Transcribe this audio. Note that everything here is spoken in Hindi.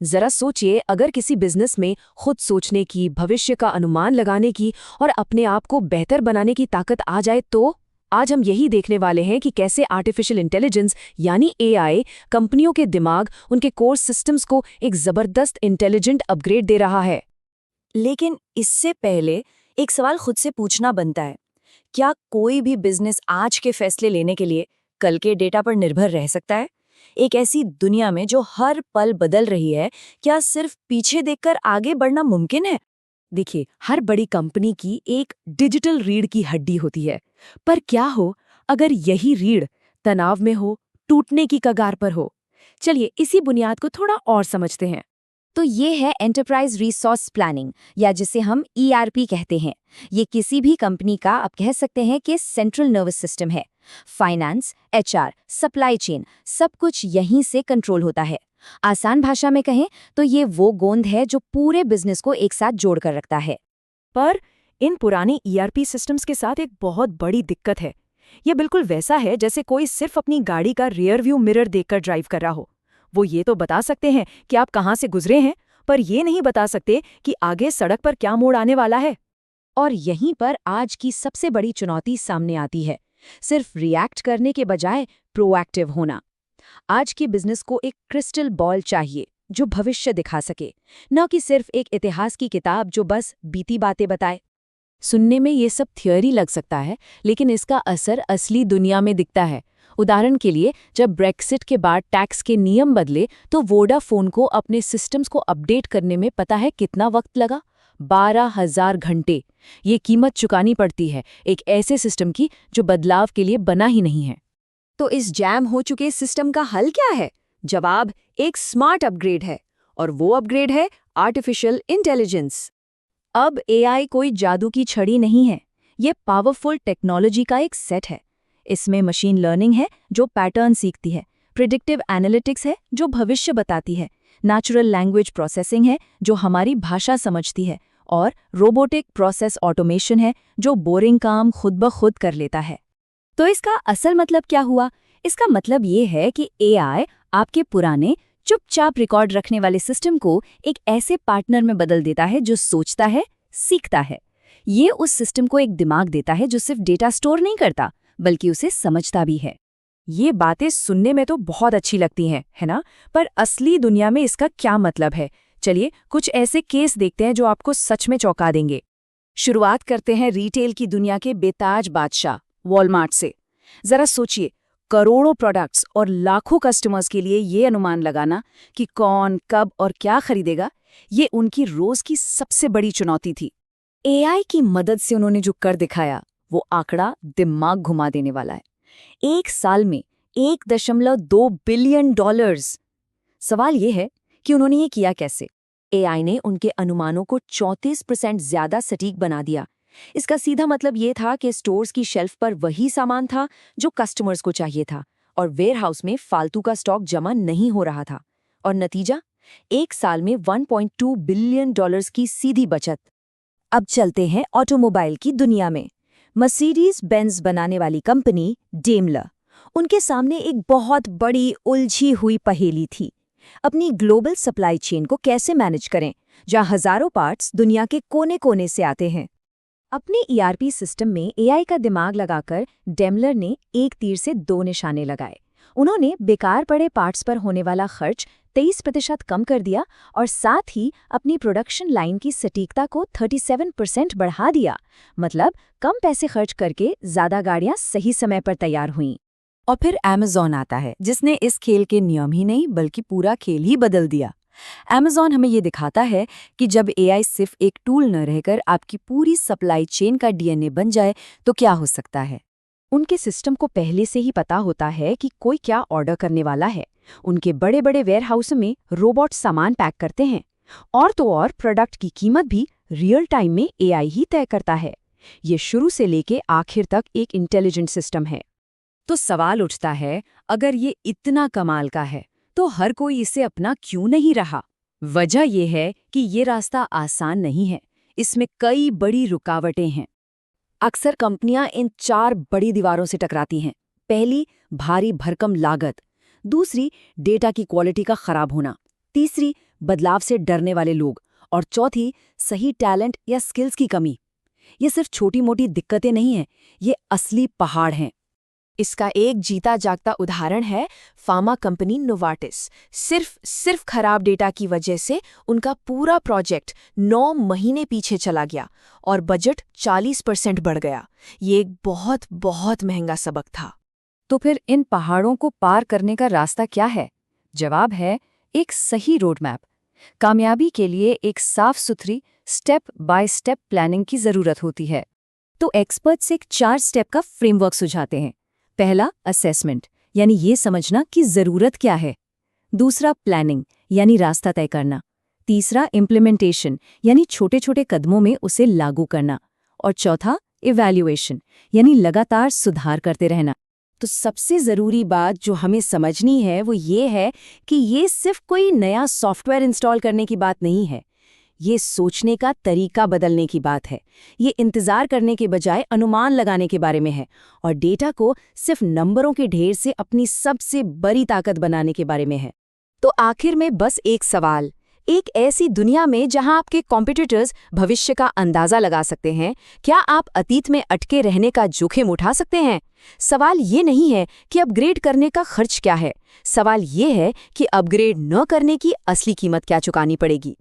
जरा सोचिए, अगर किसी बिजनेस में खुद सोचने की, भविष्य का अनुमान लगाने की और अपने आप को बेहतर बनाने की ताकत आ जाए तो। आज हम यही देखने वाले हैं कि कैसे आर्टिफिशियल इंटेलिजेंस यानी एआई कंपनियों के दिमाग, उनके कोर सिस्टम्स को एक जबरदस्त इंटेलिजेंट अपग्रेड दे रहा है। लेकिन इससे पहले एक सवाल खुद से पूछना बनता है, क्या कोई भी बिजनेस आज के फैसले लेने के लिए कल के डेटा पर निर्भर रह सकता है? एक ऐसी दुनिया में जो हर पल बदल रही है, क्या सिर्फ पीछे देखकर आगे बढ़ना मुमकिन है? देखिए, हर बड़ी कंपनी की एक डिजिटल रीढ़ की हड्डी होती है। पर क्या हो अगर यही रीढ़ तनाव में हो, टूटने की कगार पर हो? चलिए इसी बुनियाद को थोड़ा और समझते हैं। तो ये है एंटरप्राइज रिसोर्स प्लानिंग, या जिसे हम ईआरपी कहते हैं। ये किसी भी कंपनी का, आप कह सकते हैं कि सेंट्रल नर्वस सिस्टम है। फाइनेंस, एचआर, सप्लाई चेन, सब कुछ यहीं से कंट्रोल होता है। आसान भाषा में कहें तो ये वो गोंद है जो पूरे बिजनेस को एक साथ जोड़ कर रखता है। पर इन पुराने ईआरपी सिस्टम्स के साथ एक बहुत बड़ी दिक्कत है। ये बिल्कुल वैसा है जैसे कोई सिर्फ अपनी गाड़ी का रियर व्यू मिरर देखकर ड्राइव कर रहा हो। वो ये तो बता सकते हैं कि आप कहाँ से गुजरे हैं, पर ये नहीं बता सकते कि आगे सड़क पर क्या मोड़ आने वाला है। और यहीं पर आज की सबसे बड़ी चुनौती सामने आती है, सिर्फ रिएक्ट करने के बजाय प्रोएक्टिव होना। आज के बिजनेस को एक क्रिस्टल बॉल चाहिए जो भविष्य दिखा सके, न कि सिर्फ एक इतिहास की किताब जो बस बीती बातें बताए। सुनने में ये सब थियोरी लग सकता है, लेकिन इसका असर असली दुनिया में दिखता है। उदाहरण के लिए, जब ब्रेक्सिट के बाद टैक्स के नियम बदले तो वोडाफोन को अपने सिस्टम्स को अपडेट करने में पता है कितना वक्त लगा? 12,000 घंटे। ये कीमत चुकानी पड़ती है एक ऐसे सिस्टम की जो बदलाव के लिए बना ही नहीं है। तो इस जैम हो चुके सिस्टम का हल क्या है? जवाब एक स्मार्ट अपग्रेड है, और वो अपग्रेड है आर्टिफिशियल इंटेलिजेंस। अब एआई कोई जादू की छड़ी नहीं है, ये पावरफुल टेक्नोलॉजी का एक सेट है। इसमें मशीन लर्निंग है जो पैटर्न सीखती है, प्रिडिक्टिव एनालिटिक्स है जो भविष्य बताती है, नेचुरल लैंग्वेज प्रोसेसिंग है जो हमारी भाषा समझती है, और रोबोटिक प्रोसेस ऑटोमेशन है जो बोरिंग काम खुद ब खुद कर लेता है। तो इसका असल मतलब क्या हुआ? इसका मतलब ये है कि एआई आपके पुराने चुपचाप रिकॉर्ड रखने वाले सिस्टम को एक ऐसे पार्टनर में बदल देता है जो सोचता है, सीखता है। ये उस सिस्टम को एक दिमाग देता है जो सिर्फ डेटा स्टोर नहीं करता, बल्कि उसे समझता भी है। ये बातें सुनने में तो बहुत अच्छी लगती हैं, है ना? पर असली दुनिया में इसका क्या मतलब है? चलिए कुछ ऐसे केस देखते हैं जो आपको सच में चौंका देंगे। शुरुआत करते हैं रिटेल की दुनिया के बेताज बादशाह वॉलमार्ट से। जरा सोचिए, करोड़ों प्रोडक्ट्स और लाखों कस्टमर्स के लिए ये अनुमान लगाना कि कौन, कब और क्या खरीदेगा, ये उनकी रोज की सबसे बड़ी चुनौती थी। एआई की मदद से उन्होंने जो कर दिखाया, वो आंकड़ा दिमाग घुमा देने वाला है। एक साल में $1.2 बिलियन। सवाल ये है कि उन्होंने ये किया कैसे? एआई ने उनके अनुमानों को 34% ज्यादा सटीक बना दिया। इसका सीधा मतलब ये था कि स्टोर्स की शेल्फ पर वही सामान था जो कस्टमर्स को चाहिए था, और वेयरहाउस में फालतू का स्टॉक जमा नहीं हो रहा था। और नतीजा? एक साल में $1.2 बिलियन की सीधी बचत। अब चलते हैं ऑटोमोबाइल की दुनिया में। मर्सिडीज बेंज बनाने वाली कंपनी डेमलर, उनके सामने एक बहुत बड़ी उलझी हुई पहेली थी। अपनी ग्लोबल सप्लाई चेन को कैसे मैनेज करें, जहां हजारों पार्ट्स दुनिया के कोने कोने से आते हैं। अपने ईआरपी सिस्टम में एआई का दिमाग लगाकर डेमलर ने एक तीर से दो निशाने लगाए। उन्होंने बेकार पड़े पार्ट्स पर होने वाला खर्च 23% कम कर दिया, और साथ ही अपनी प्रोडक्शन लाइन की सटीकता को 37% बढ़ा दिया। मतलब कम पैसे खर्च करके ज्यादा गाड़ियां सही समय पर तैयार हुईं। और फिर अमेज़न आता है, जिसने इस खेल के नियम ही नहीं बल्कि पूरा खेल ही बदल दिया। अमेज़न हमें ये दिखाता है कि जब एआई सिर्फ एक टूल न रहकर आपकी पूरी सप्लाई चेन का डीएनए बन जाए तो क्या हो सकता है। उनके सिस्टम को पहले से ही पता होता है कि कोई क्या ऑर्डर करने वाला है। उनके बड़े बड़े वेयरहाउस में रोबोट सामान पैक करते हैं, और तो और प्रोडक्ट की कीमत भी रियल टाइम में एआई ही तय करता है। ये शुरू से लेके आखिर तक एक इंटेलिजेंट सिस्टम है। तो सवाल उठता है, अगर ये इतना कमाल का है तो हर कोई इसे अपना क्यों नहीं रहा? वजह यह है कि ये रास्ता आसान नहीं है, इसमें कई बड़ी रुकावटें हैं। अक्सर कंपनियां इन 4 बड़ी दीवारों से टकराती हैं। पहली, भारी भरकम लागत। दूसरी, डेटा की क्वालिटी का खराब होना। तीसरी, बदलाव से डरने वाले लोग, और चौथी, सही टैलेंट या स्किल्स की कमी। ये सिर्फ छोटी-मोटी दिक्कतें नहीं हैं, ये असली पहाड़ हैं। इसका एक जीता जागता उदाहरण है फार्मा कंपनी नोवार्टिस। सिर्फ खराब डेटा की वजह से उनका पूरा प्रोजेक्ट 9 महीने पीछे चला गया और बजट 40% बढ़ गया। ये एक बहुत बहुत महंगा सबक था। तो फिर इन पहाड़ों को पार करने का रास्ता क्या है? जवाब है एक सही रोड मैप। कामयाबी के लिए एक साफ सुथरी स्टेप बाय स्टेप प्लानिंग की जरूरत होती है। तो एक्सपर्ट्स एक 4 स्टेप का फ्रेमवर्क सुझाते हैं। पहला, असेसमेंट, यानी ये समझना कि जरूरत क्या है। दूसरा, प्लानिंग, यानी रास्ता तय करना। तीसरा, इम्प्लीमेंटेशन, यानी छोटे छोटे कदमों में उसे लागू करना। और चौथा, इवैल्यूएशन, यानी लगातार सुधार करते रहना। तो सबसे ज़रूरी बात जो हमें समझनी है वो ये है कि ये सिर्फ कोई नया सॉफ्टवेयर इंस्टॉल करने की बात नहीं है। ये सोचने का तरीका बदलने की बात है। ये इंतज़ार करने के बजाय अनुमान लगाने के बारे में है, और डेटा को सिर्फ नंबरों के ढेर से अपनी सबसे बड़ी ताकत बनाने के बारे में है। तो आखिर में बस एक सवाल, एक ऐसी दुनिया में जहां आपके कॉम्पिटिटर्स भविष्य का अंदाजा लगा सकते हैं, क्या आप अतीत में अटके रहने का जोखिम उठा सकते हैं? सवाल ये नहीं है कि अपग्रेड करने का खर्च क्या है, सवाल ये है कि अपग्रेड न करने की असली कीमत क्या चुकानी पड़ेगी।